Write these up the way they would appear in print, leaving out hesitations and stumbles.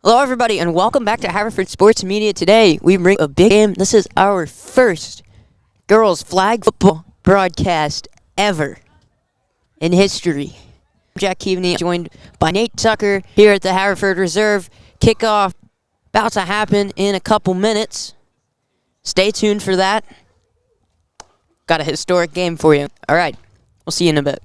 Hello, everybody, and welcome back to Haverford Sports Media. Today, we bring a big game. This is our first girls' flag football broadcast ever in history. I'm Jack Keaveney, joined by Nate Tucker here at the Haverford Reserve. Kickoff about to happen in a couple minutes. Stay tuned for that. Got a historic game for you. All right, we'll see you in a bit.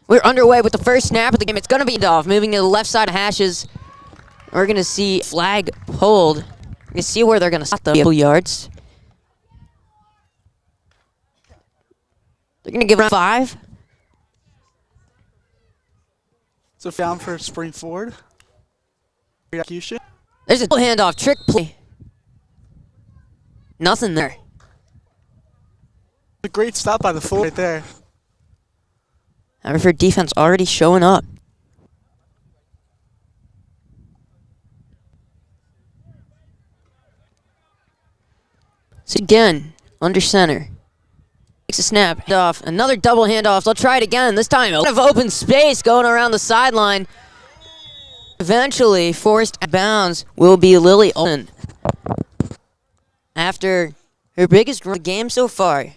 We're underway with the first snap of the game. It's going to be off. Moving to the left side of hashes. We're going to see flag pulled. We're going to see where they're going to stop the yards. They're going to give it 5. So down for Springford. Execution. There's a handoff. Trick play. Nothing there. A great stop by the full right there. Haverford defense already showing up. So again, under center. Takes a snap, handoff, another double handoff. They'll try it again. This time, a lot of open space going around the sideline. Eventually, forced out of bounds will be Lily Olsen. After her biggest run of the game so far.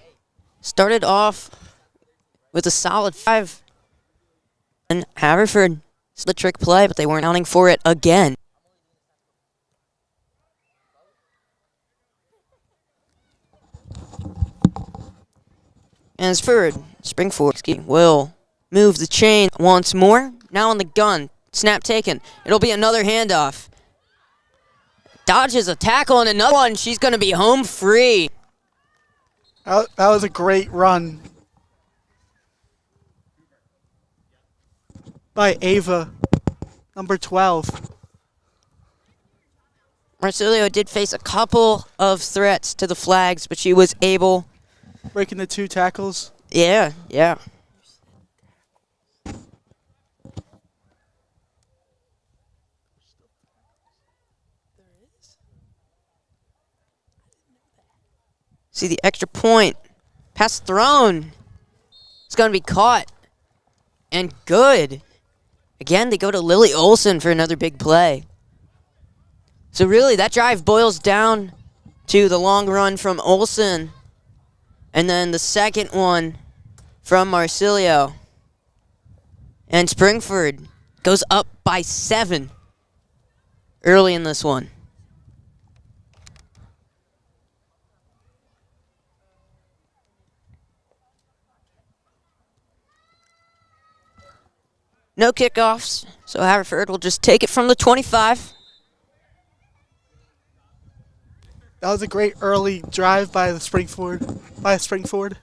Started off with a solid 5. And Haverford, it's the trick play, but they weren't counting for it again. As for Springford, will move the chain once more. Now on the gun. Snap taken. It'll be another handoff. Dodges a tackle and another one. She's going to be home free. That was a great run by Ava, number 12. Marcilio did face a couple of threats to the flags, but she was able. Breaking the 2 tackles. Yeah. See the extra point. Pass thrown. It's going to be caught. And good. Again, they go to Lily Olsen for another big play. So really, that drive boils down to the long run from Olsen. And then the second one from Marcilio. And Springford goes up by 7 early in this one. No kickoffs, so Haverford will just take it from the 25. That was a great early drive by Springford.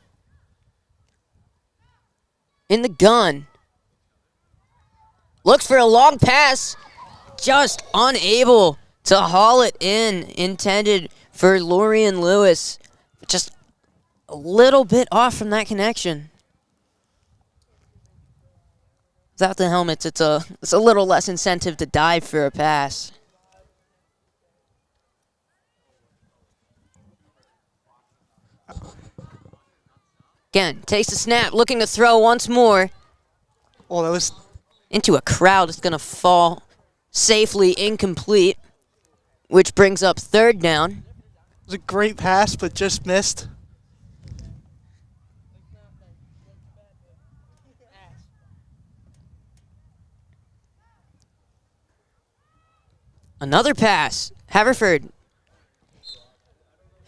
In the gun. Looks for a long pass. Just unable to haul it in. Intended for Lorian Lewis. Just a little bit off from that connection. Without the helmets, it's a little less incentive to dive for a pass. Again, takes the snap, looking to throw once more. Oh, that was Into a crowd. It's going to fall safely incomplete, which brings up 3rd down. a great pass, but just missed. Another pass. Haverford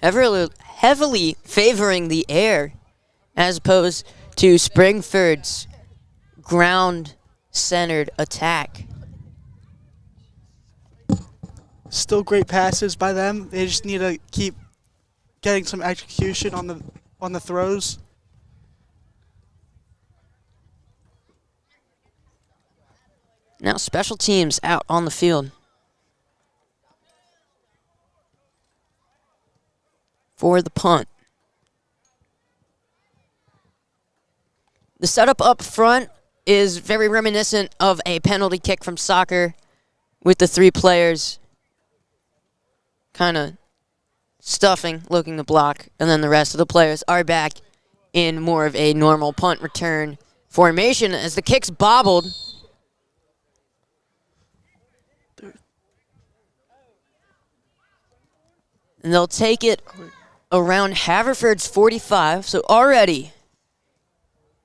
heavily favoring the air as opposed to Springford's ground-centered attack. Still great passes by them. They just need to keep getting some execution on the throws. Now special teams out on the field. For the punt. The setup up front is very reminiscent of a penalty kick from soccer with the 3 players kind of stuffing, looking to block, and then the rest of the players are back in more of a normal punt return formation as the kick's bobbled. And they'll take it around Haverford's 45, so already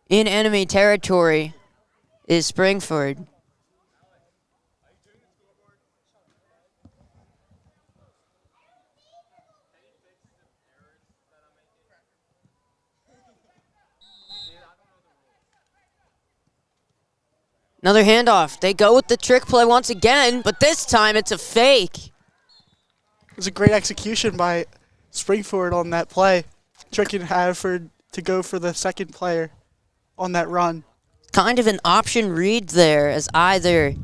in enemy territory is Springford. Another handoff. They go with the trick play once again, but this time it's a fake. It was a great execution by Springford on that play, tricking Haverford to go for the second player on that run. Kind of an option read there as either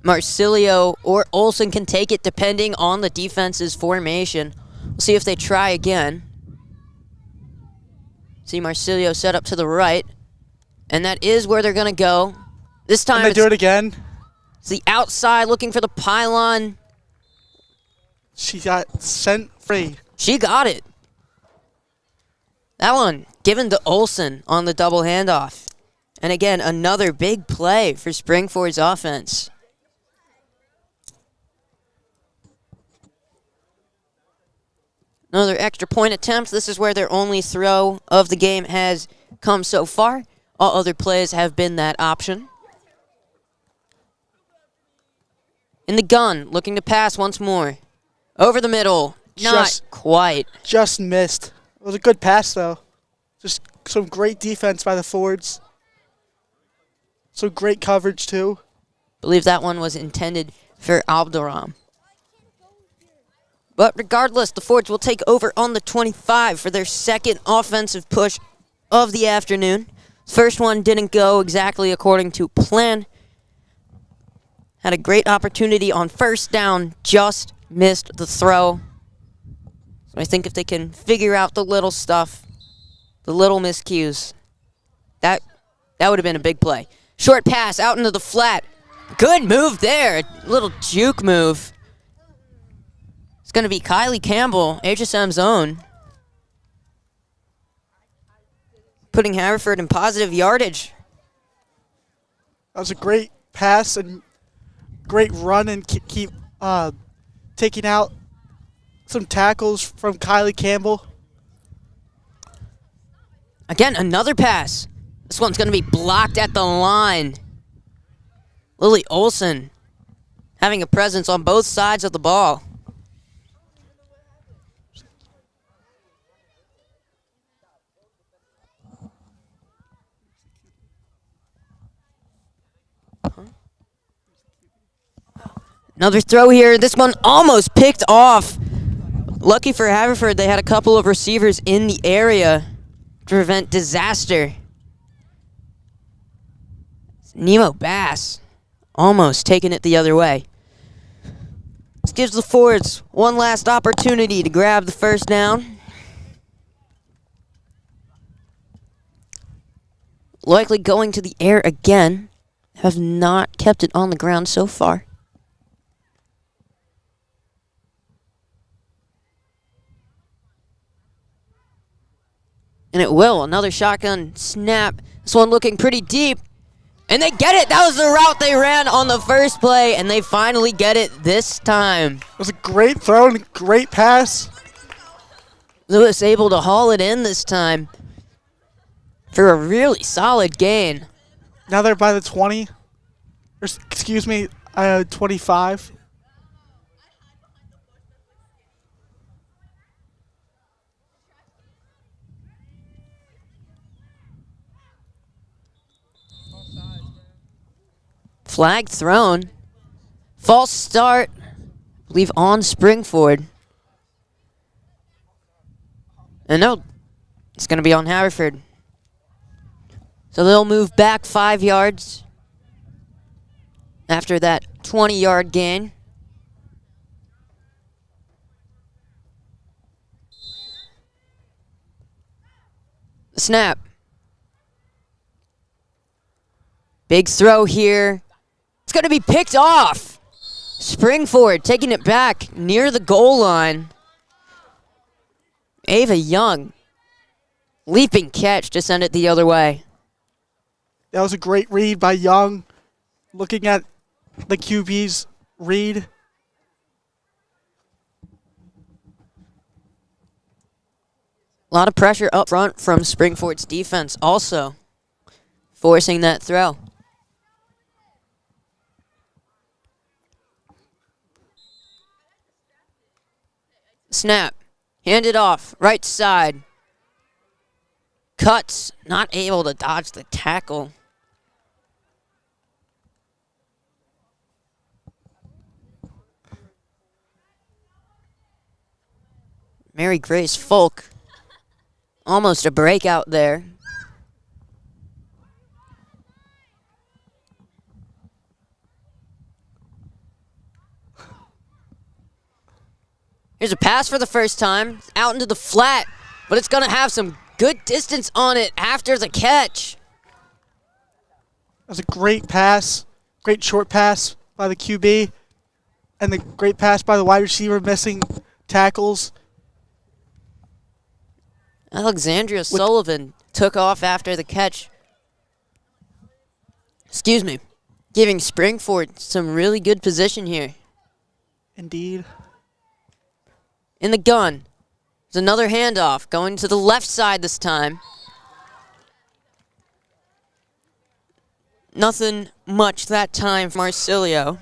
Marsilio or Olsen can take it depending on the defense's formation. We'll see if they try again. See Marsilio set up to the right. And that is where they're going to go. This time they do it again. It's the outside looking for the pylon. She got sent free. She got it. That one given to Olsen on the double handoff. And again, another big play for Springford's offense. Another extra point attempt. This is where their only throw of the game has come so far. All other plays have been that option. In the gun, looking to pass once more. Over the middle. Not quite. Just missed. It was a good pass, though. Just some great defense by the forwards. Some great coverage, too. Believe that one was intended for Abdelram. But regardless, the Fords will take over on the 25 for their second offensive push of the afternoon. First one didn't go exactly according to plan. Had a great opportunity on first down, just missed the throw. So I think if they can figure out the little stuff, the little miscues, that would have been a big play. Short pass out into the flat. Good move there. A little juke move. It's going to be Kylie Campbell, HSM's own. Putting Haverford in positive yardage. That was a great pass and great run and keep taking out some tackles from Kylie Campbell. Again, another pass. This one's going to be blocked at the line. Lily Olson having a presence on both sides of the ball. Another throw here. This one almost picked off. Lucky for Haverford, they had a couple of receivers in the area to prevent disaster. Nemo Bass almost taking it the other way. This gives the Fords one last opportunity to grab the first down. Likely going to the air again. Have not kept it on the ground so far. And it will. Another shotgun snap. This one looking pretty deep. And they get it. That was the route they ran on the first play, and they finally get it this time. It was a great throw and a great pass. Lewis able to haul it in this time for a really solid gain. Now they're by the 20. Or, excuse me, 25. Flag thrown. False start. I believe on Springford. And no, it's going to be on Haverford. So they'll move back 5 yards after that 20-yard gain. Snap. Big throw here. It's going to be picked off. Springford taking it back near the goal line. Ava Young. Leaping catch to send it the other way. That was a great read by Young. Looking at the QB's read. A lot of pressure up front from Springford's defense also, forcing that throw. Snap. Handed off. Right side. Cuts. Not able to dodge the tackle. Mary Grace Folk. Almost a breakout there. Here's a pass for the first time. Out into the flat. But it's going to have some good distance on it after the catch. That was a great pass. Great short pass by the QB. And the great pass by the wide receiver missing tackles. Alexandria Sullivan took off after the catch. Excuse me. Giving Springford some really good position here. Indeed. In the gun. There's another handoff going to the left side this time. Nothing much that time for Marsilio.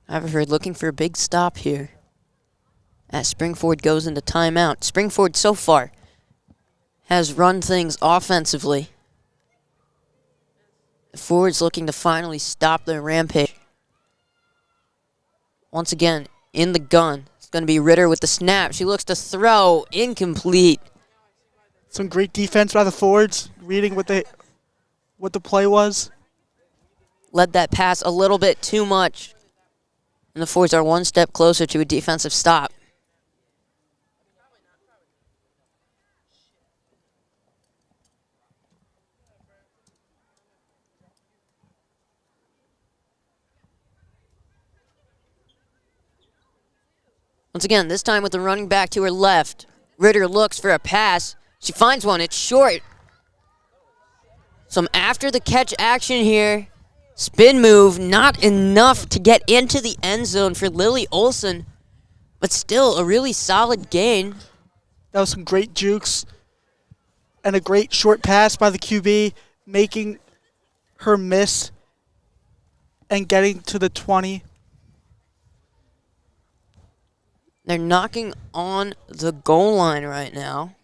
Haverford looking for a big stop here as Springford goes into timeout. Springford so far has run things offensively. The Fords looking to finally stop their rampage. Once again, in the gun. It's going to be Ritter with the snap. She looks to throw. Incomplete. Some great defense by the Fords, reading what the play was. Led that pass a little bit too much. And the Fords are one step closer to a defensive stop. Once again, this time with the running back to her left. Ritter looks for a pass. She finds one. It's short. Some after the catch action here. Spin move, not enough to get into the end zone for Lily Olson, but still a really solid gain. That was some great jukes and a great short pass by the QB, making her miss and getting to the 20. They're knocking on the goal line right now.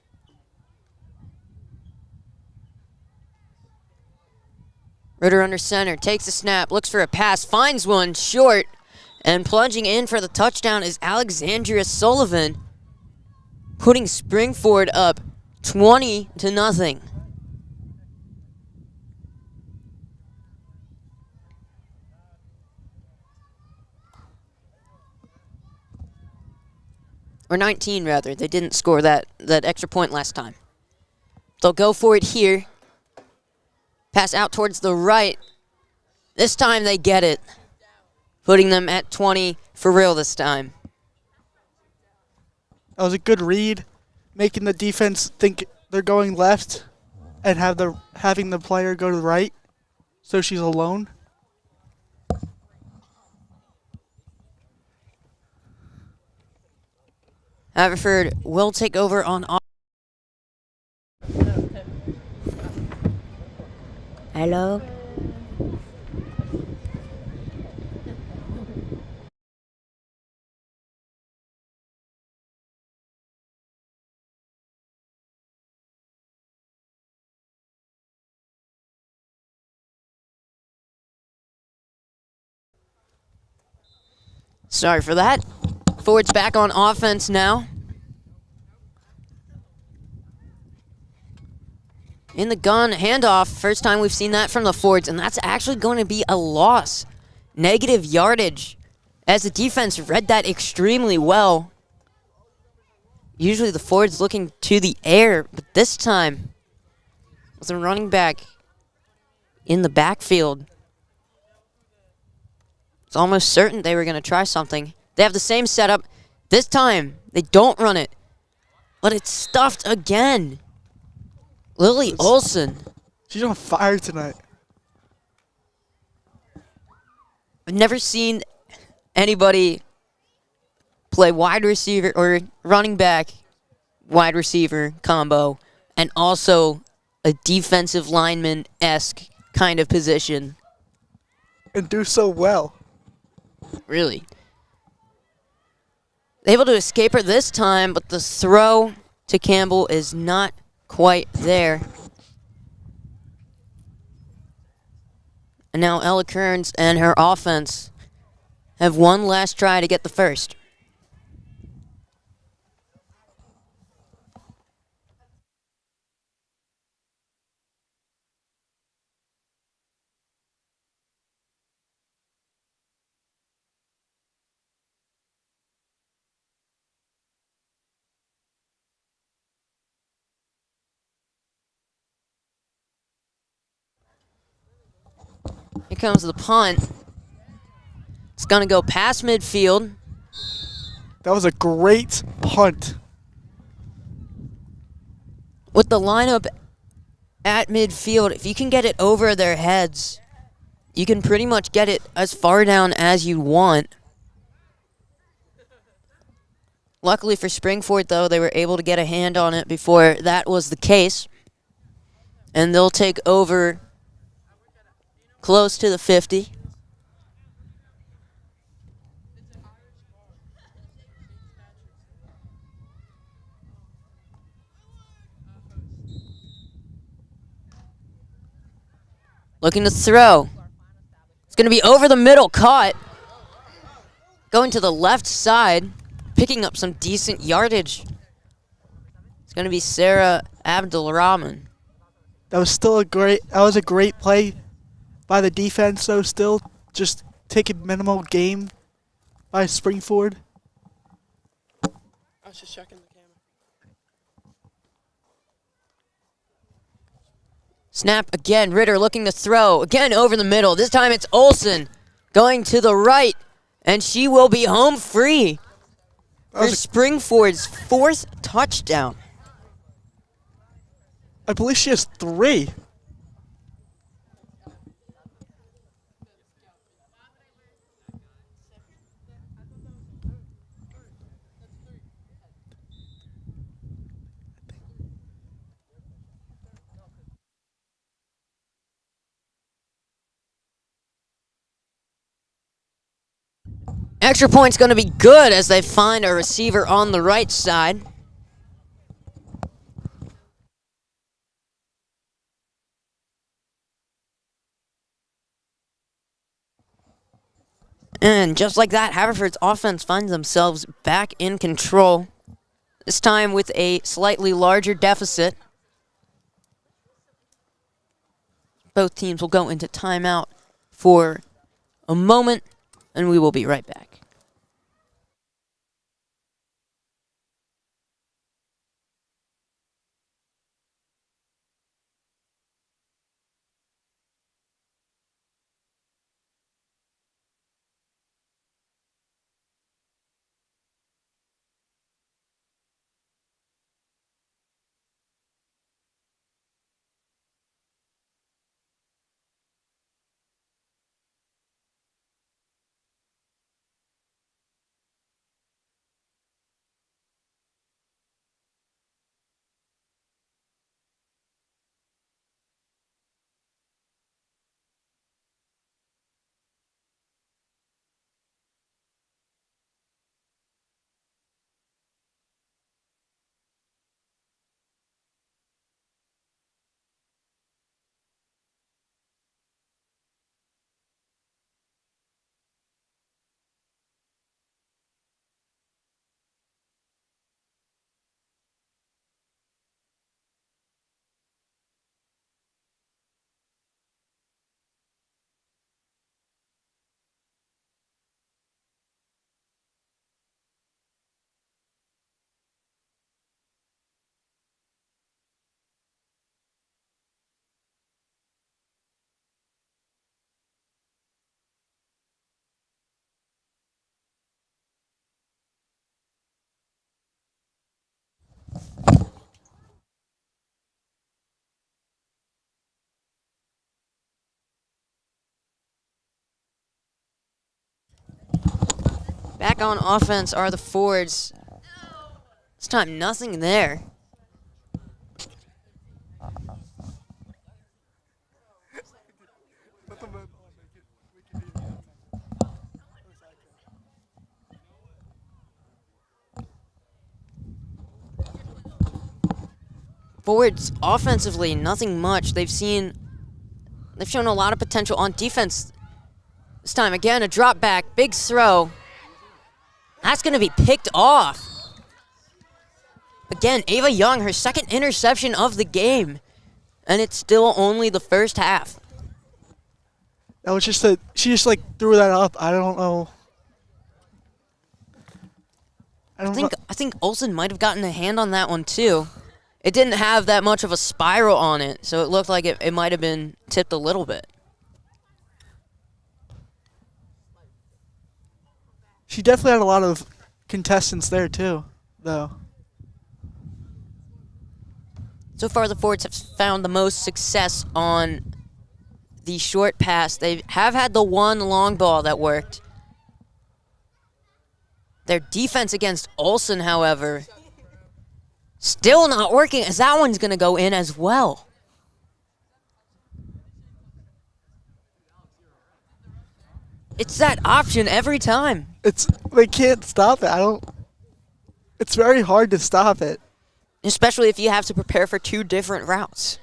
Ritter under center, takes the snap, looks for a pass, finds one short, and plunging in for the touchdown is Alexandria Sullivan, putting Springford up 20-0. Or 19, rather. They didn't score that extra point last time. They'll go for it here. Pass out towards the right. This time they get it. Putting them at 20 for real this time. That was a good read, making the defense think they're going left and having the player go to the right, so she's alone. Haverford will take over on. Hello? Sorry for that. Ford's back on offense now. In the gun, handoff. First time we've seen that from the Fords, and that's actually going to be a loss. Negative yardage, as the defense read that extremely well. Usually the Fords looking to the air, but this time, with a running back in the backfield, it's almost certain they were going to try something. They have the same setup. This time, they don't run it, but it's stuffed again. Lily Olson. She's on fire tonight. I've never seen anybody play wide receiver or running back, wide receiver combo, and also a defensive lineman-esque kind of position. And do so well. Really. Able to escape her this time, but the throw to Campbell is not quite there. And now Ella Kearns and her offense have one last try to get the first. Here comes the punt. It's going to go past midfield. That was a great punt. With the lineup at midfield, if you can get it over their heads, you can pretty much get it as far down as you want. Luckily for Springford, though, they were able to get a hand on it before that was the case. And they'll take over close to the 50. Looking to throw. It's going to be over the middle, caught. Going to the left side, picking up some decent yardage. It's going to be Sarah Abdulrahman. That was a great play by the defense, though, still just taking minimal game by Springford. I was just checking the camera. Snap again. Ritter looking to throw. Again over the middle. This time it's Olson going to the right, and she will be home free. for Springford's 4th touchdown. I believe she has 3. Extra point's going to be good as they find a receiver on the right side. And just like that, Haverford's offense finds themselves back in control. This time with a slightly larger deficit. Both teams will go into timeout for a moment, and we will be right back. Back on offense are the Fords. This time, nothing there. Forwards offensively, nothing much. They've shown a lot of potential on defense. This time again, a drop back, big throw. That's going to be picked off. Again, Ava Young, her second interception of the game. And it's still only the first half. That was just she just like threw that up. I don't know. I think Olsen might have gotten a hand on that one too. It didn't have that much of a spiral on it, so it looked like it might have been tipped a little bit. She definitely had a lot of contestants there too, though. So far, the Fords have found the most success on the short pass. They have had the one long ball that worked. Their defense against Olsen, however, still not working, as that one's going to go in as well. It's that option every time. They can't stop it. It's very hard to stop it. Especially if you have to prepare for 2 different routes.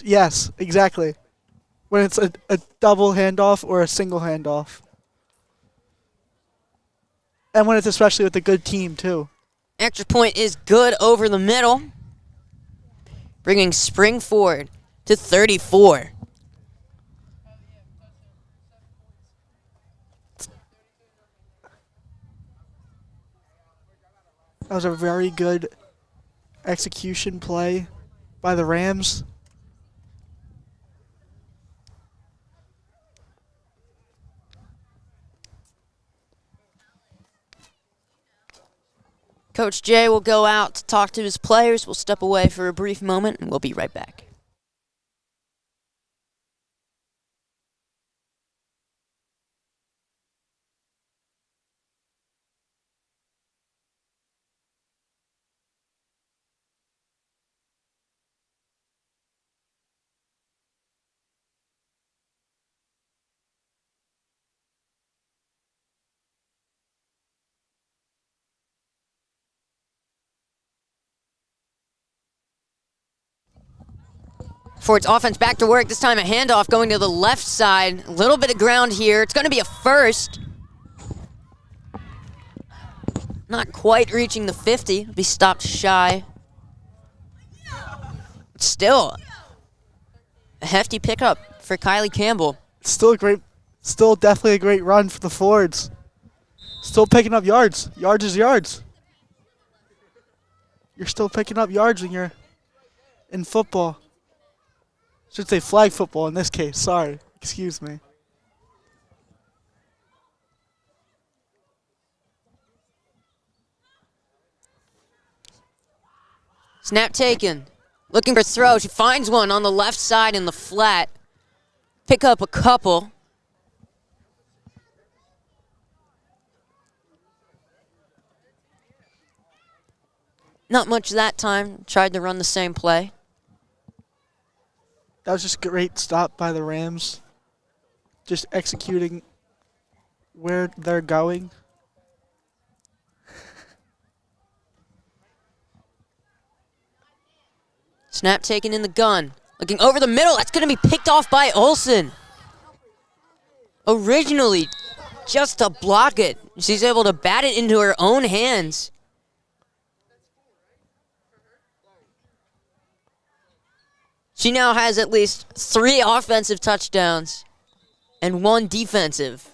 Yes, exactly. When it's a double handoff or a single handoff. And when it's especially with a good team, too. Extra point is good over the middle, bringing Springford to 34. That was a very good execution play by the Rams. Coach Jay will go out to talk to his players. We'll step away for a brief moment, and we'll be right back. Ford's offense back to work. This time a handoff going to the left side. A little bit of ground here. It's going to be a first. Not quite reaching the 50. It'll be stopped shy. Still, a hefty pickup for Kylie Campbell. Still definitely a great run for the Fords. Still picking up yards. Yards is yards. You're still picking up yards when you're in football. Should say flag football in this case. Sorry. Excuse me. Snap taken. Looking for throw. She finds one on the left side in the flat. Pick up a couple. Not much that time. Tried to run the same play. That was just a great stop by the Rams. Just executing where they're going. Snap taken in the gun. Looking over the middle. That's going to be picked off by Olsen. Originally, just to block it. She's able to bat it into her own hands. She now has at least 3 offensive touchdowns and 1 defensive.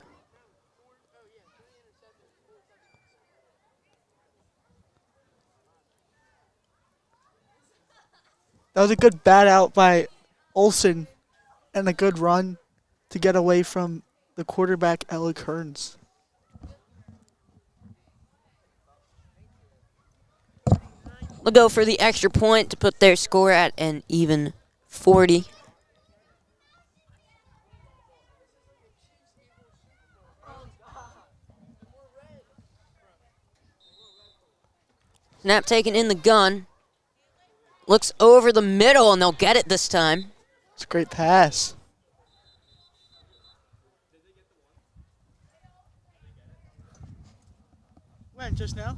That was a good bat out by Olsen and a good run to get away from the quarterback, Ella Kearns. They'll go for the extra point to put their score at an even 40. Snap taken in the gun. Looks over the middle, and they'll get it this time. It's a great pass. When, just now?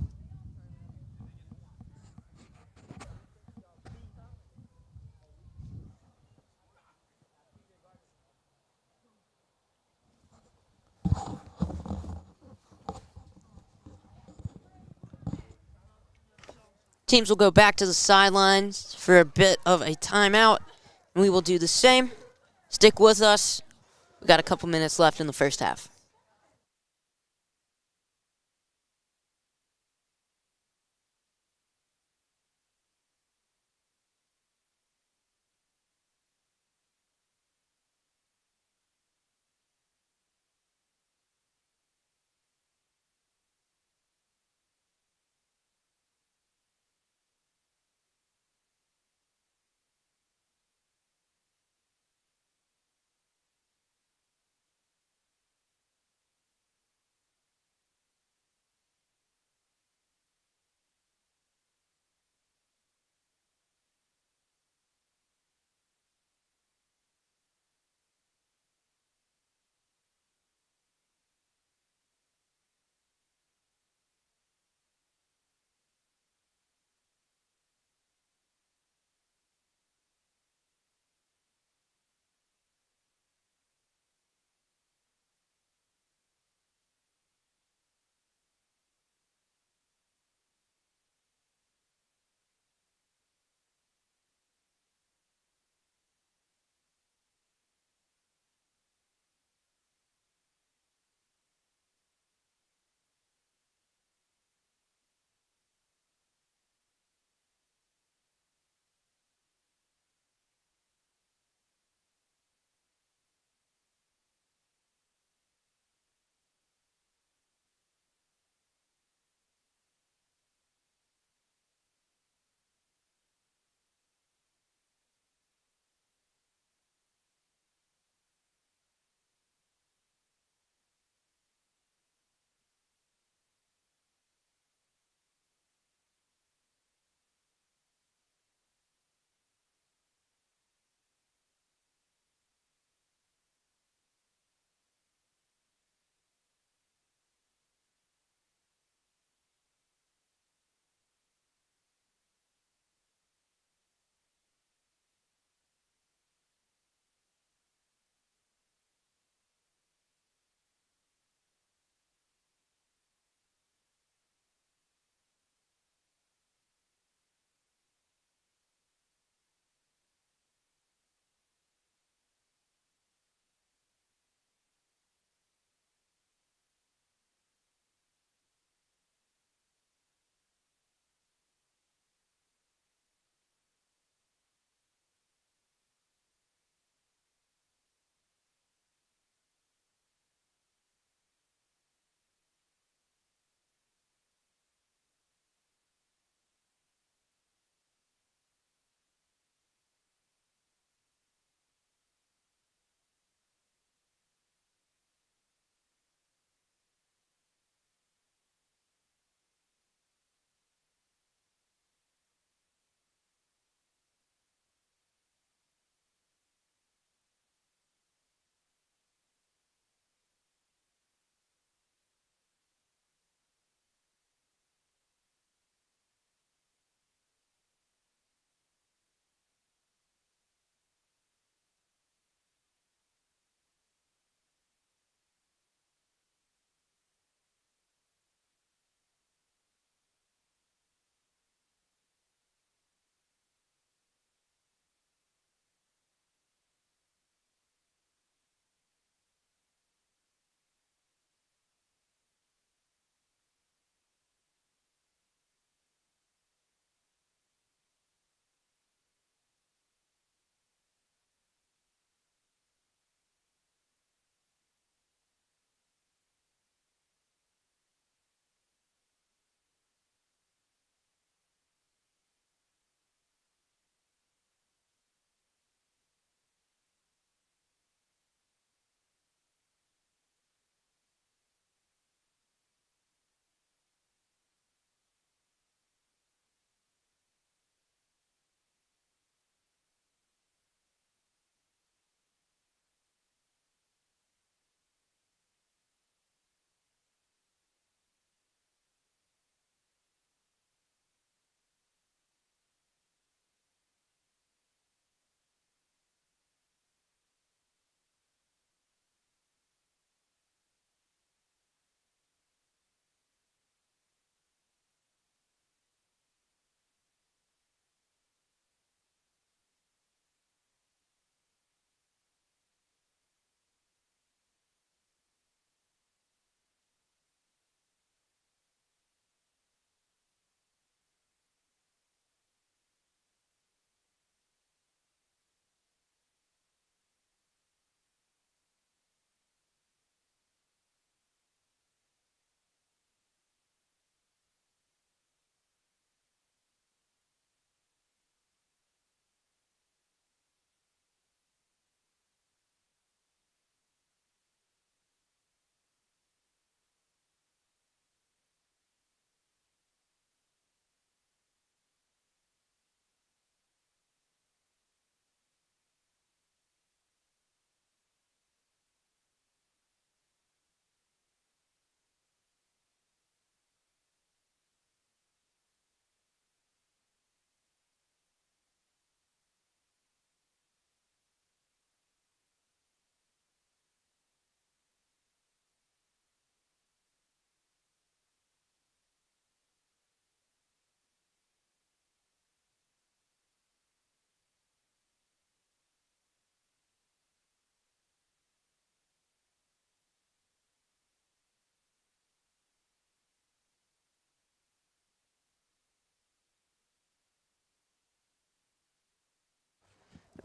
Teams will go back to the sidelines for a bit of a timeout, and we will do the same. Stick with us. We've got a couple minutes left in the first half.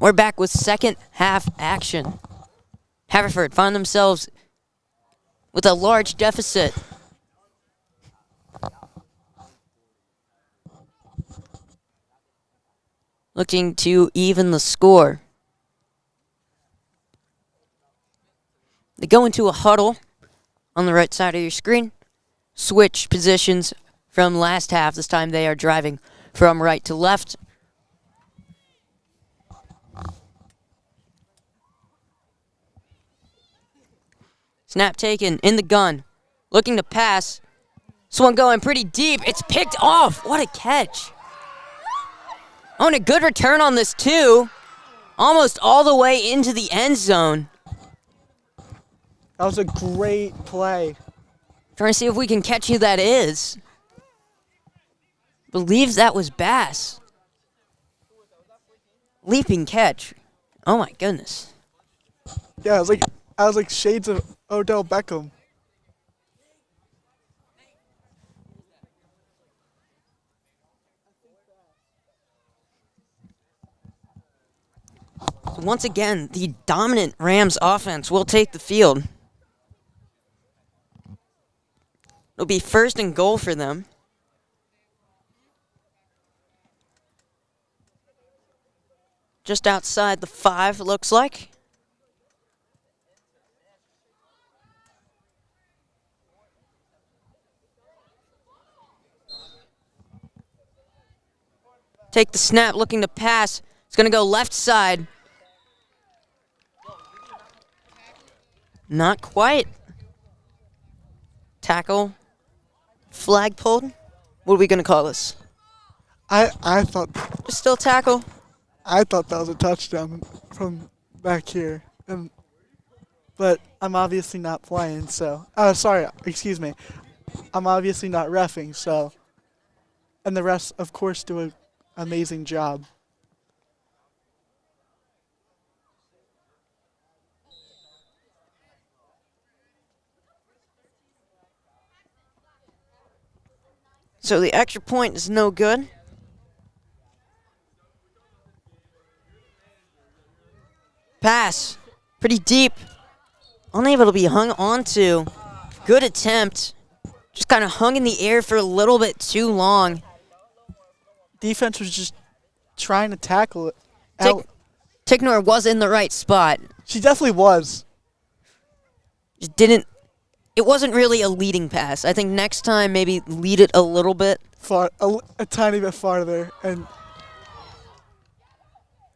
We're back with second half action. Haverford find themselves with a large deficit. Looking to even the score. They go into a huddle on the right side of your screen. Switch positions from last half. This time they are driving from right to left. Snap taken in the gun. Looking to pass. This one going pretty deep. It's picked off. What a catch. Oh, and a good return on this too. Almost all the way into the end zone. That was a great play. Trying to see if we can catch who that is. Believes that was Bass. Leaping catch. Oh my goodness. Yeah, I was like shades of Odell Beckham. Once again, the dominant Rams offense will take the field. It'll be first and goal for them. Just outside the 5, it looks like. Take the snap, looking to pass. It's going to go left side. Not quite. Tackle. Flag pulled. What are we going to call this? I thought Just still tackle. that was a touchdown from back here, but I'm obviously not playing. So, sorry, excuse me. I'm obviously not reffing. So, and the refs, of course, do an amazing job. So the extra point is no good. Pass. Pretty deep. Unable to be hung onto. Good attempt. Just kind of hung in the air for a little bit too long. Defense was just trying to tackle it. Ticknor was in the right spot. She definitely was. Just didn't. It wasn't really a leading pass. I think next time maybe lead it a little bit. A tiny bit farther. And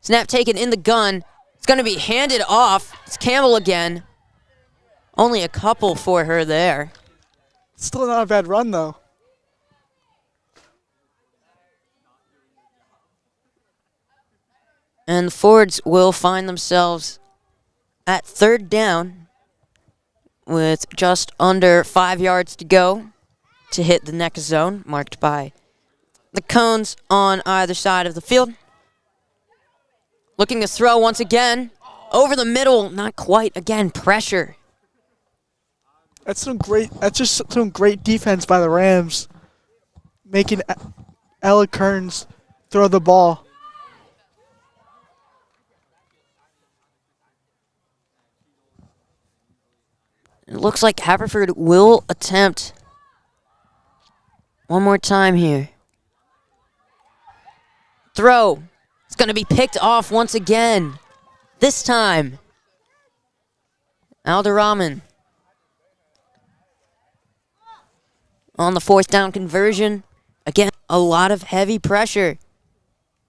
Snap taken in the gun. It's going to be handed off. It's Campbell again. Only a couple for her there. still not a bad run, though. And the Fords will find themselves at third down with just under 5 yards to go to hit the next zone, marked by the cones on either side of the field. Looking to throw once again. Over the middle, not quite. Again, pressure. That's just some great defense by the Rams, making Ella Kearns throw the ball. It looks like Haverford will attempt one more time here. Throw. It's going to be picked off once again. This time, Alderaman on the fourth down conversion. Again, a lot of heavy pressure.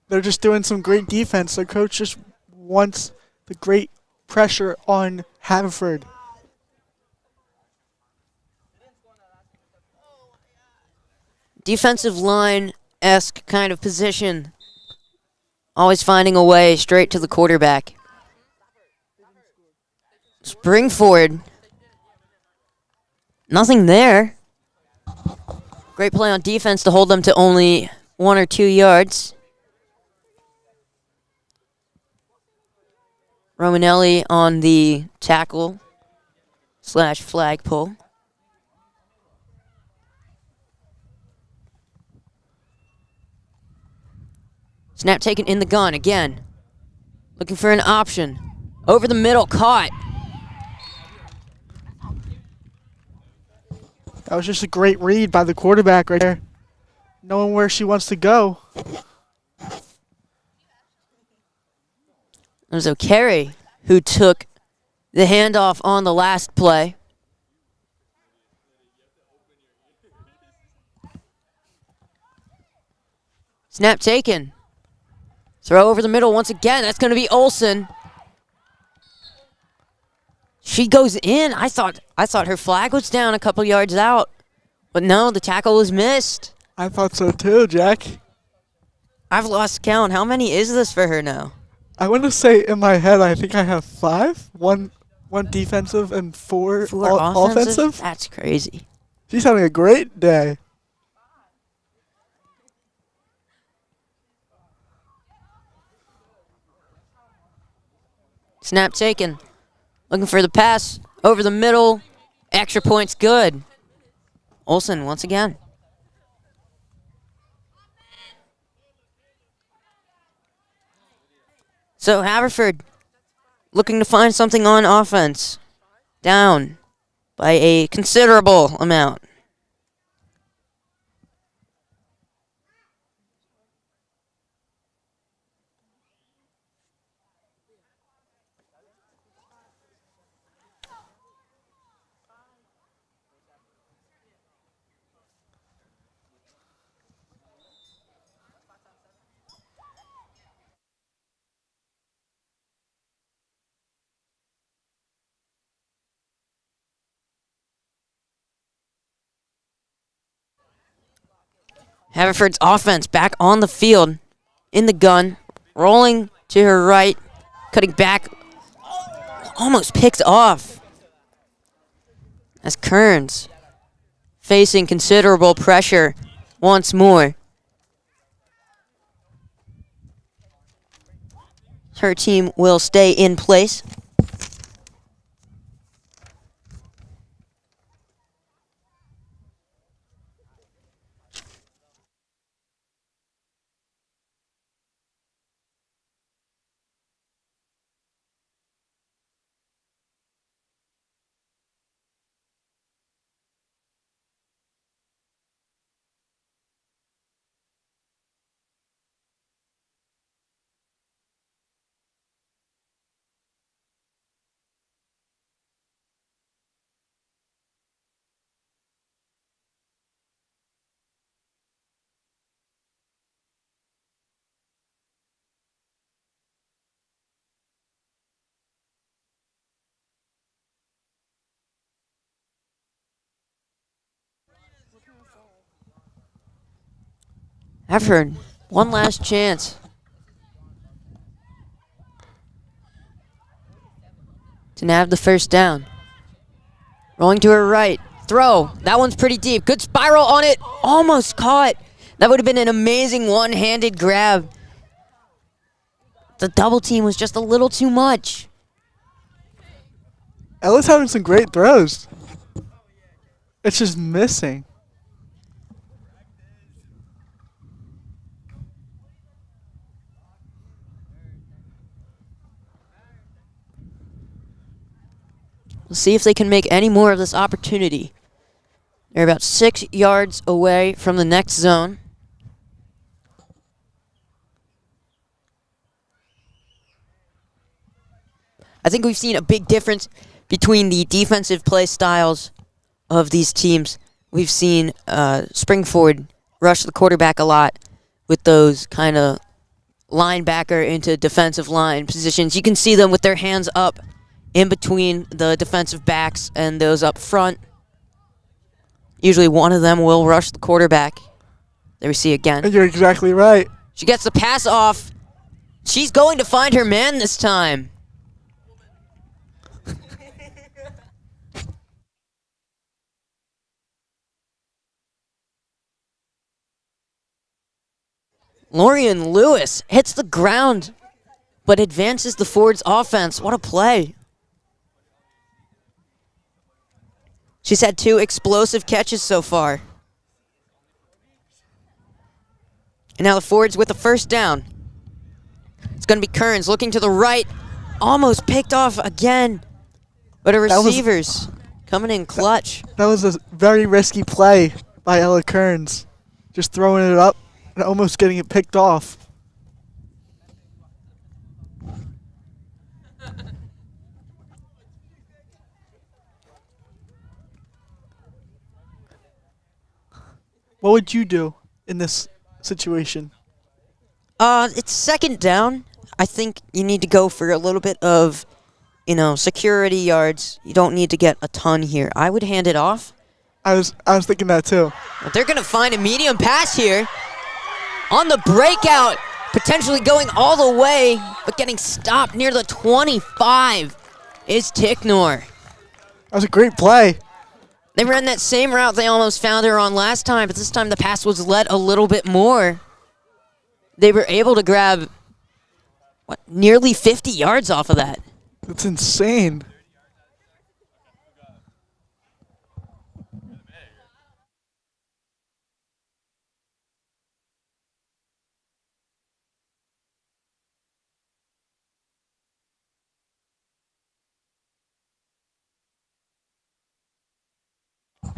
They're just doing some great defense. The coach just wants the great pressure on Haverford. Defensive line-esque kind of position. Always finding a way straight to the quarterback. Spring forward. Nothing there. Great play on defense to hold them to only 1 or 2 yards. Romanelli on the tackle / flag pull. Snap taken in the gun again. Looking for an option. Over the middle, caught. That was just a great read by the quarterback right there. Knowing where she wants to go. It was O'Carey who took the handoff on the last play. Snap taken. Throw over the middle once again. That's going to be Olsen. She goes in. I thought her flag was down a couple yards out. But no, the tackle was missed. I thought so too, Jack. I've lost count. How many is this for her now? I want to say in my head, I think I have 5. One defensive and 4 offensive. That's crazy. She's having a great day. Snap taken. Looking for the pass. Over the middle. Extra points good. Olsen once again. So Haverford looking to find something on offense. Down by a considerable amount. Haverford's offense back on the field, in the gun, rolling to her right, cutting back, almost picked off. As Kearns facing considerable pressure once more. Her team will stay in place. Haverford, one last chance. To nab the first down. Rolling to her right. Throw. That one's pretty deep. Good spiral on it. Almost caught. That would have been an amazing one-handed grab. The double team was just a little too much. Ella's having some great throws. It's just missing. We'll see if they can make any more of this opportunity. They're about 6 yards away from the next zone. I think we've seen a big difference between the defensive play styles of these teams. We've seen Springford rush the quarterback a lot with those kind of linebacker into defensive line positions. You can see them with their hands up in between the defensive backs and those up front. Usually one of them will rush the quarterback. There we see again. You're exactly right. She gets the pass off. She's going to find her man this time. Lorian Lewis hits the ground, but advances the Ford's offense. What a play. She's had 2 explosive catches so far. And now the Fords with the first down. It's going to be Kearns looking to the right. Almost picked off again. But a receiver's coming in clutch. That was a very risky play by Ella Kearns. Just throwing it up and almost getting it picked off. What would you do in this situation? It's second down. I think you need to go for a little bit of, security yards. You don't need to get a ton here. I would hand it off. I was thinking that too. But they're going to find a medium pass here. On the breakout, potentially going all the way, but getting stopped near the 25 is Ticknor. That was a great play. They ran that same route they almost found her on last time, but this time the pass was led a little bit more. They were able to grab, nearly 50 yards off of that. That's insane.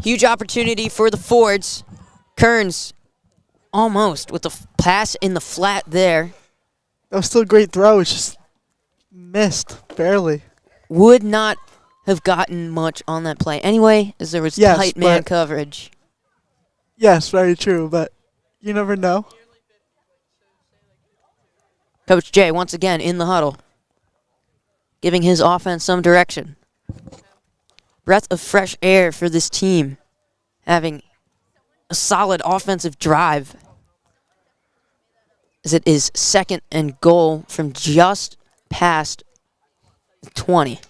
Huge opportunity for the Fords. Kearns almost with the pass in the flat there. That was still a great throw. It's just missed barely. Would not have gotten much on that play anyway, as there was tight man coverage. Yes, very true, but you never know. Coach Jay once again in the huddle, giving his offense some direction. Breath of fresh air for this team, having a solid offensive drive, as it is second and goal from just past 20.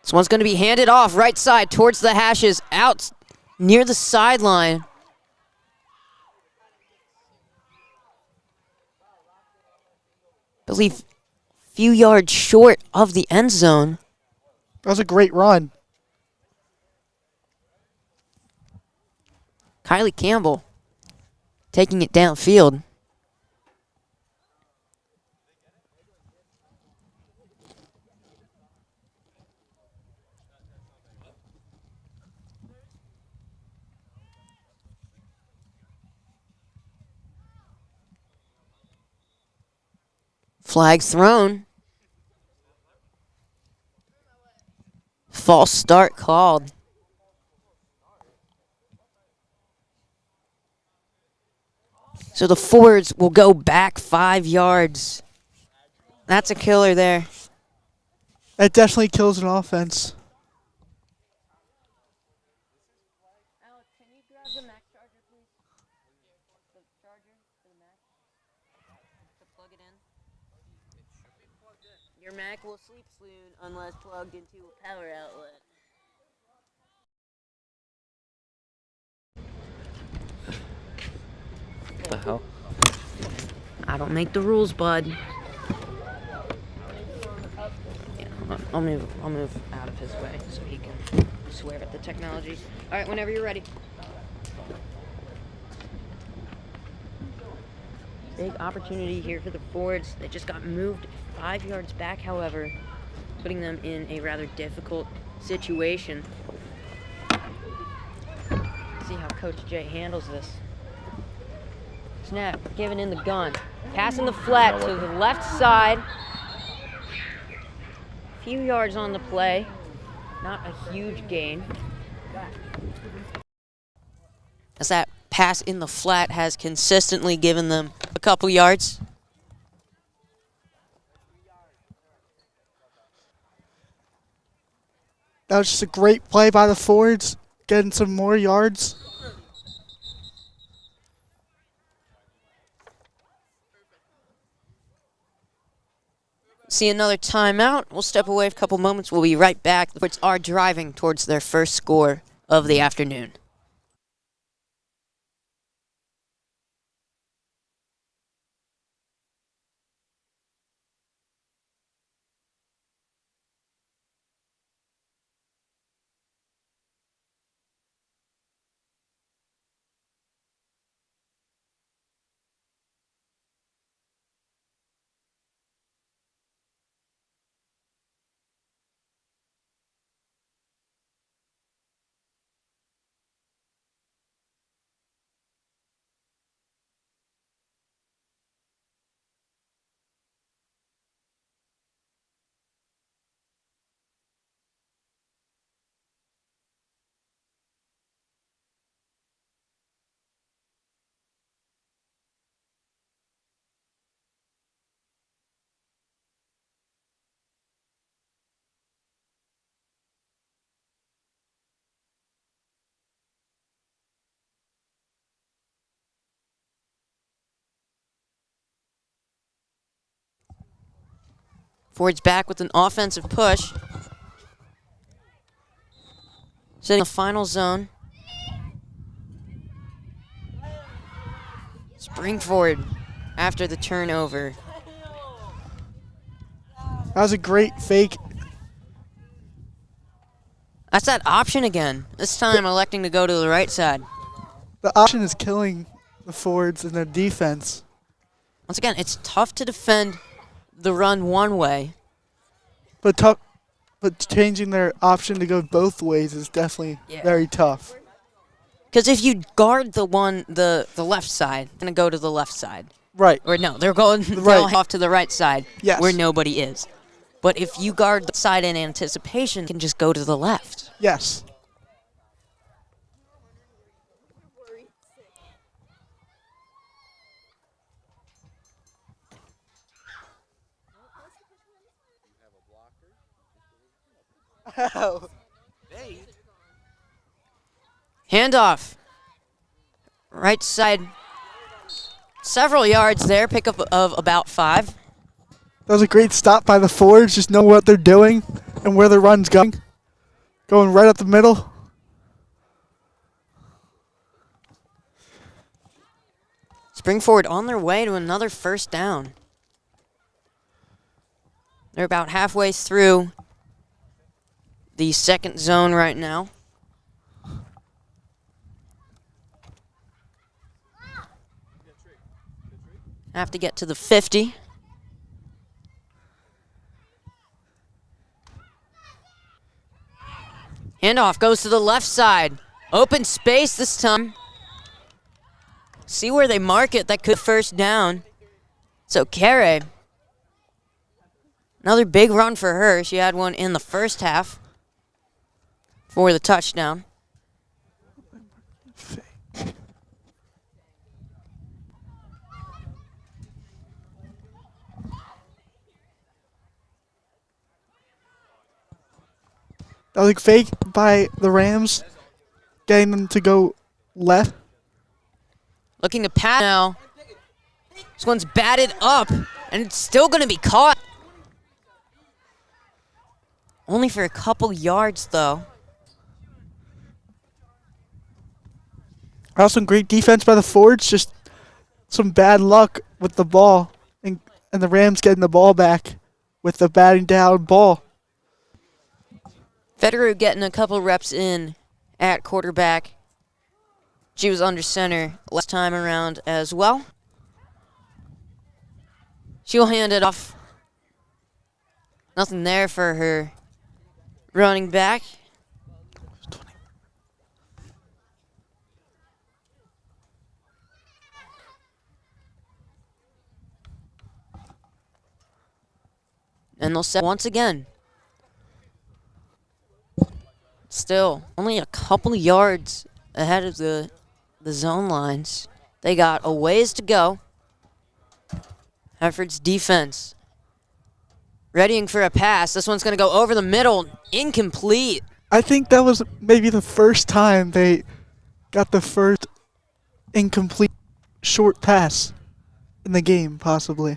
This one's going to be handed off right side towards the hashes, out near the sideline. I believe few yards short of the end zone. That was a great run. Kylie Campbell taking it downfield. Flag thrown. False start called. So the Fords will go back 5 yards. That's a killer there. That definitely kills an offense. Alex, can you grab the Mac charger, please? The charger for the Mac? To plug it in? Your Mac will sleep soon unless plugged into a power outlet. What the hell? I don't make the rules, bud. Yeah, I'll move out of his way so he can swear at the technology. All right, whenever you're ready. Big opportunity here for the Fords. They just got moved 5 yards back, however, putting them in a rather difficult situation. See how Coach Jay handles this. Snap, giving in the gun. Passing the flat to the left side. Few yards on the play. Not a huge gain. As that pass in the flat has consistently given them a couple yards. That was just a great play by the Fords, getting some more yards. See another timeout. We'll step away for a couple moments. We'll be right back. The Fords are driving towards their first score of the afternoon. Ford's back with an offensive push. Setting the final zone. Springford after the turnover. That was a great fake. That's that option again. This time electing to go to the right side. The option is killing the Fords in their defense. Once again, it's tough to defend the run one way. But changing their option to go both ways is definitely very tough. Because if you guard the left side, they're going to go to the left side. Right. Or no, they're going off to the right side where nobody is. But if you guard the side in anticipation, you can just go to the left. Yes. Handoff. Right side. Several yards there. Pickup of about 5. That was a great stop by the Fords. Just know what they're doing and where the run's going. Going right up the middle. Springford on their way to another first down. They're about halfway through the second zone right now. Have to get to the 50. Handoff goes to the left side. Open space this time. See where they mark it. That could first down. So Carey. Another big run for her. She had one in the first half for the touchdown. That was a fake by the Rams, getting them to go left. Looking to pass now. This one's batted up, and it's still going to be caught. Only for a couple yards, though. Also, great defense by the Fords. Just some bad luck with the ball, and the Rams getting the ball back with the batting down ball. Federer getting a couple reps in at quarterback. She was under center last time around as well. She'll hand it off. Nothing there for her running back. And they'll set once again. Still, only a couple yards ahead of the zone lines. They got a ways to go. Haverford's defense readying for a pass. This one's going to go over the middle. Incomplete. I think that was maybe the first time they got the first incomplete short pass in the game, possibly.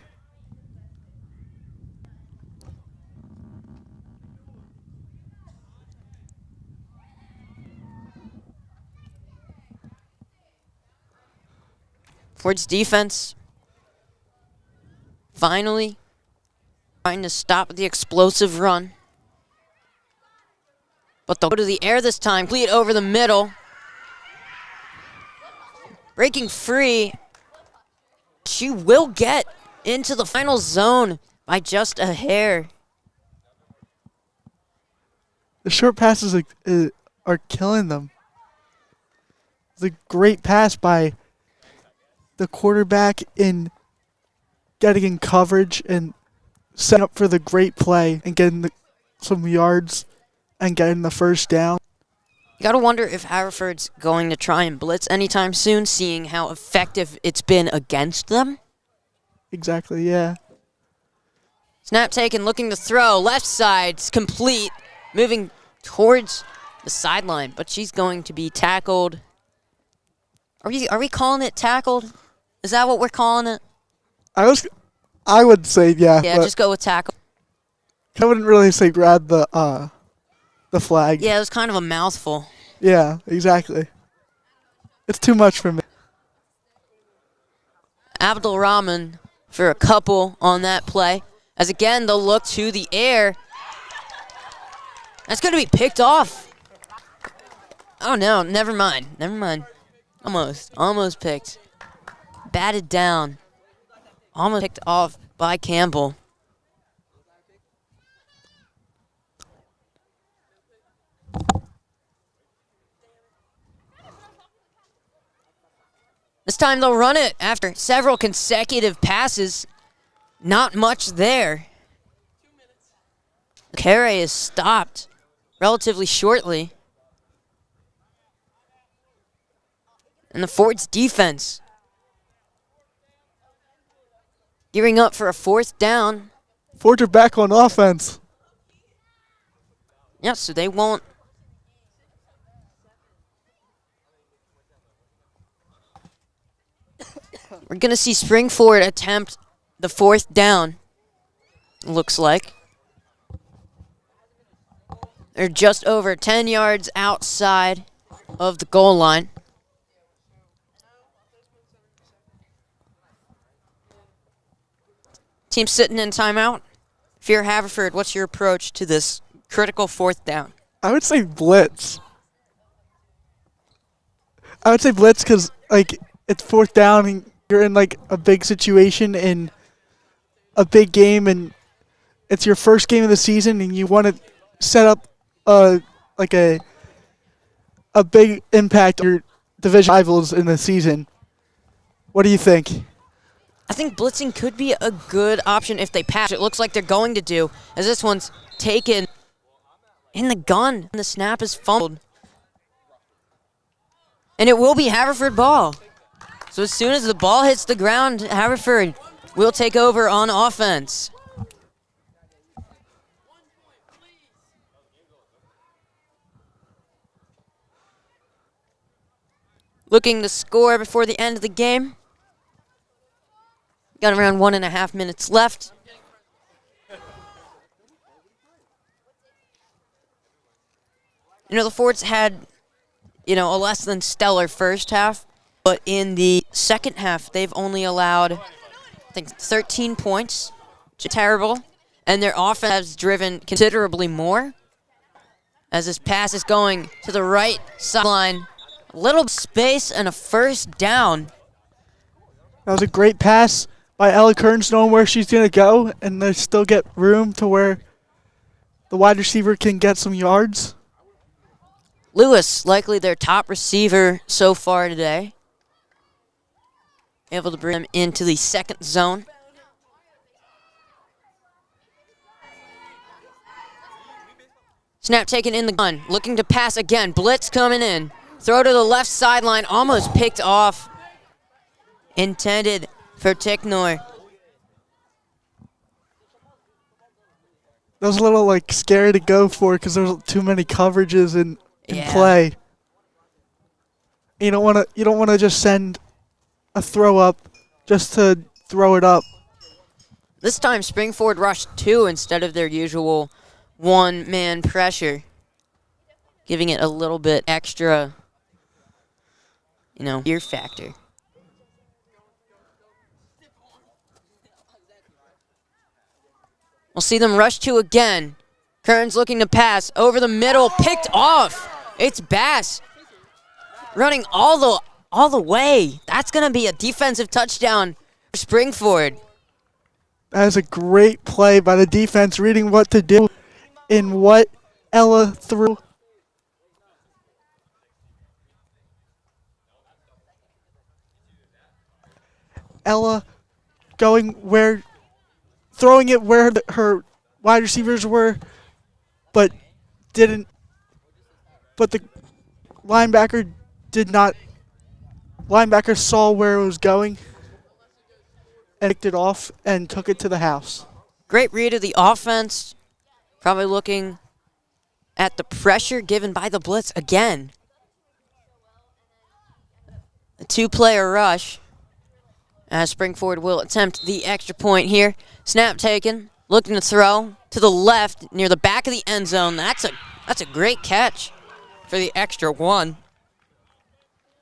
Ford's defense finally trying to stop the explosive run. But they'll go to the air this time. Complete over the middle. Breaking free. She will get into the final zone by just a hair. The short passes are killing them. It's a great pass by the quarterback in getting in coverage and setting up for the great play and getting some yards and getting the first down. You got to wonder if Haverford's going to try and blitz anytime soon, seeing how effective it's been against them. Exactly, yeah. Snap taken, looking to throw. Left side, complete. Moving towards the sideline, but she's going to be tackled. Are we calling it tackled? Is that what we're calling it? I would say yeah. Yeah, just go with tackle. I wouldn't really say grab the flag. Yeah, it was kind of a mouthful. Yeah, exactly. It's too much for me. Abdul Rahman for a couple on that play. As again, they'll look to the air. That's going to be picked off. Oh, no, never mind. Never mind. Almost picked. Batted down. Almost picked off by Campbell. This time they'll run it after several consecutive passes. Not much there. The carry is stopped relatively shortly. And the Ford's defense gearing up for a 4th down. Fords are back on offense. Yeah, so they won't. We're going to see Springford attempt the 4th down, looks like. They're just over 10 yards outside of the goal line. Team sitting in timeout. If you're Haverford, what's your approach to this critical 4th down? I would say blitz. I would say blitz because, like, it's 4th down and you're in, like, a big situation in a big game and it's your first game of the season and you want to set up, a big impact on your division rivals in the season. What do you think? I think blitzing could be a good option if they pass. It looks like they're going to do, as this one's taken in the gun. And the snap is fumbled. And it will be Haverford ball. So as soon as the ball hits the ground, Haverford will take over on offense. Looking to score before the end of the game. Got around 1.5 minutes left. You know, the Fords had, a less than stellar first half, but in the second half, they've only allowed, I think, 13 points, which is terrible, and their offense has driven considerably more. As this pass is going to the right sideline, a little space and a 1st down. That was a great pass by Ella Kearns, knowing where she's going to go, and they still get room to where the wide receiver can get some yards. Lewis, likely their top receiver so far today. Able to bring him into the 2nd zone. Snap taken in the gun. Looking to pass again. Blitz coming in. Throw to the left sideline. Almost picked off. Intended for Ticknor. That was a little, scary to go for because there's too many coverages in play. You don't want to just send a throw up just to throw it up. This time Springford rushed 2 instead of their usual 1-man pressure, giving it a little bit extra, fear factor. We'll see them rush 2 again. Kearns looking to pass over the middle, picked off. It's Bass running all the way. That's going to be a defensive touchdown for Springford. That is a great play by the defense, reading what to do in what Ella threw. Ella throwing it where her wide receivers were, but the linebacker did not. Linebacker saw where it was going and picked it off and took it to the house. Great read of the offense. Probably looking at the pressure given by the blitz again. A 2-player rush. As Springford will attempt the extra point here. Snap taken. Looking to throw. to the left near the back of the end zone. That's a great catch for the extra one.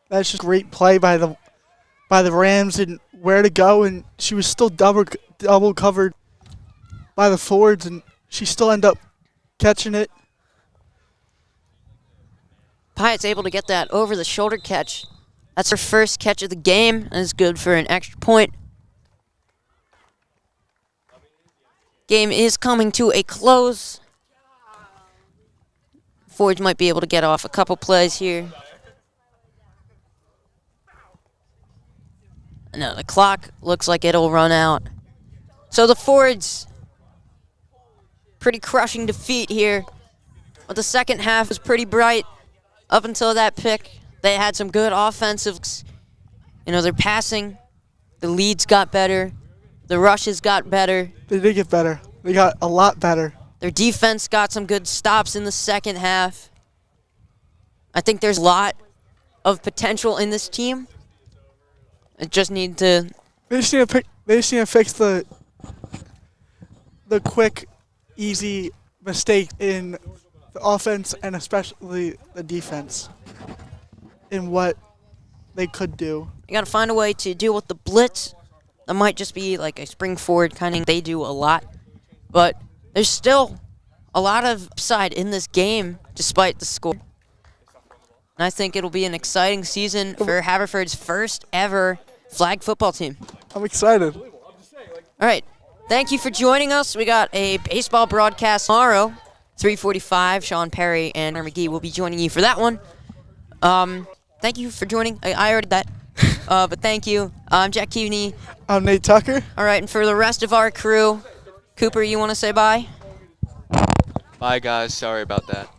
That's just great play by the Rams and where to go, and she was still double covered by the forwards, and she still ended up catching it. Pyatt's able to get that over the shoulder catch. That's her first catch of the game, and is good for an extra point. Game is coming to a close. Forwards might be able to get off a couple plays here. No, the clock looks like it'll run out. So the Fords, pretty crushing defeat here. But the second half was pretty bright up until that pick. They had some good offensives. You know, their passing, the leads got better. The rushes got better. They did get better. They got a lot better. Their defense got some good stops in the second half. I think there's a lot of potential in this team. It just need to. They just need to fix the quick, easy mistake in the offense and especially the defense in what they could do. You got to find a way to deal with the blitz. That might just be like a spring forward kind of. They do a lot, but there's still a lot of upside in this game despite the score. And I think it'll be an exciting season for Haverford's first ever flag football team. I'm excited. All right. Thank you for joining us. We got a baseball broadcast tomorrow, 3:45. Sean Perry and Aaron McGee will be joining you for that one. Thank you for joining. I already did that. But thank you. I'm Jack Keaveney. I'm Nate Tucker. All right, and for the rest of our crew, Cooper, you want to say bye? Bye, guys. Sorry about that.